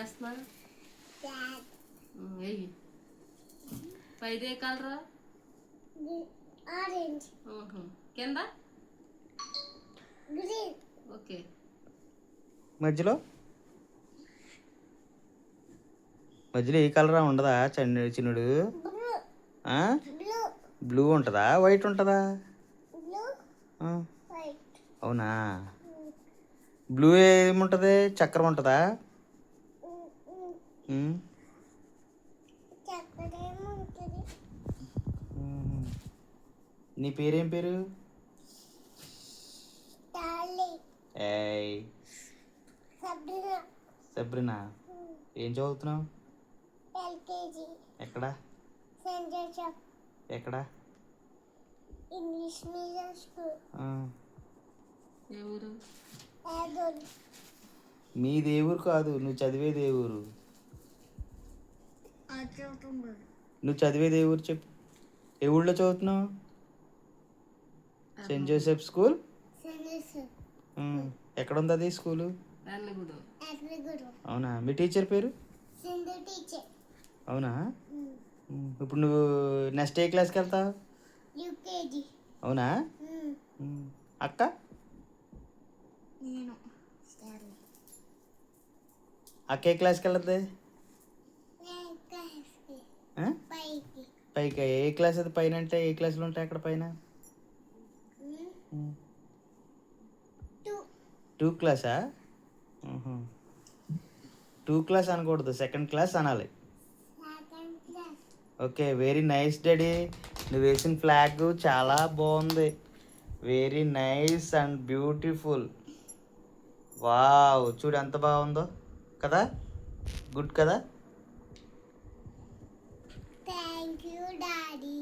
వేస్తున్నా వెయ్యి పైదే కలరా ఆరెంజ్ కింద గ్రీన్ ఓకే మధ్యలో మధ్యలో ఏ కలరా ఉండదా చిన్నుడు బ్లూ ఆ? బ్లూ బ్లూ ఉంటుందా వైట్ ఉంటుందా బ్లూ ఆ, వైట్ అవునా బ్లూ ఏముంటుంది చక్రం ఉంటుందా ఉమ్, చక్కర ఏముంటుంది ఉమ్. నీ పేరేం పేరు టాలీ ఏయ్ సబ్రినా సబ్రినా ఏం చదువుతున్నావు ఎల్కేజీ ఎక్కడ సెయింట్ జోసెఫ్ ఎక్కడ ఇంగ్లీష్ మీడియం స్కూల్ ఆ, ఏ ఊరు ఏదోల్ మీది ఏ ఊరు కాదు నువ్వు చదివేది ఏ ఊరు నువ్వు చదివేది ఏ ఊరు చెప్పు ఏ ఊళ్ళో చదువుతున్నావు Saint Joseph school Saint Joseph ఎక్కడ ఉంది అది స్కూలు ఎర్లగూడెం ఎర్రగురు అవునా మీ టీచర్ పేరు సింధు టీచర్ అవునా ఇప్పుడు నువ్వు నెక్స్ట్ ఏ క్లాస్కి వెళ్తావు యూకేజీ అవునా అక్క నేను అక్క ఏ క్లాస్కి వెళ్ళద్ది పైకి పైకి ఏ క్లాస్ అది పైన అంటే ఏ క్లాసులు ఉంటాయి అక్కడ పైన టూ 2 క్లాసా 2 క్లాస్ అనకూడదు సెకండ్ క్లాస్ అనాలి second class okay very nice daddy నువ్వు వేసిన ఫ్లాగ్ చాలా బాగుంది very nice and beautiful wow చూడు ఎంత బాగుందో కదా గుడ్ కదా థ్యాంక్ యూ డాడీ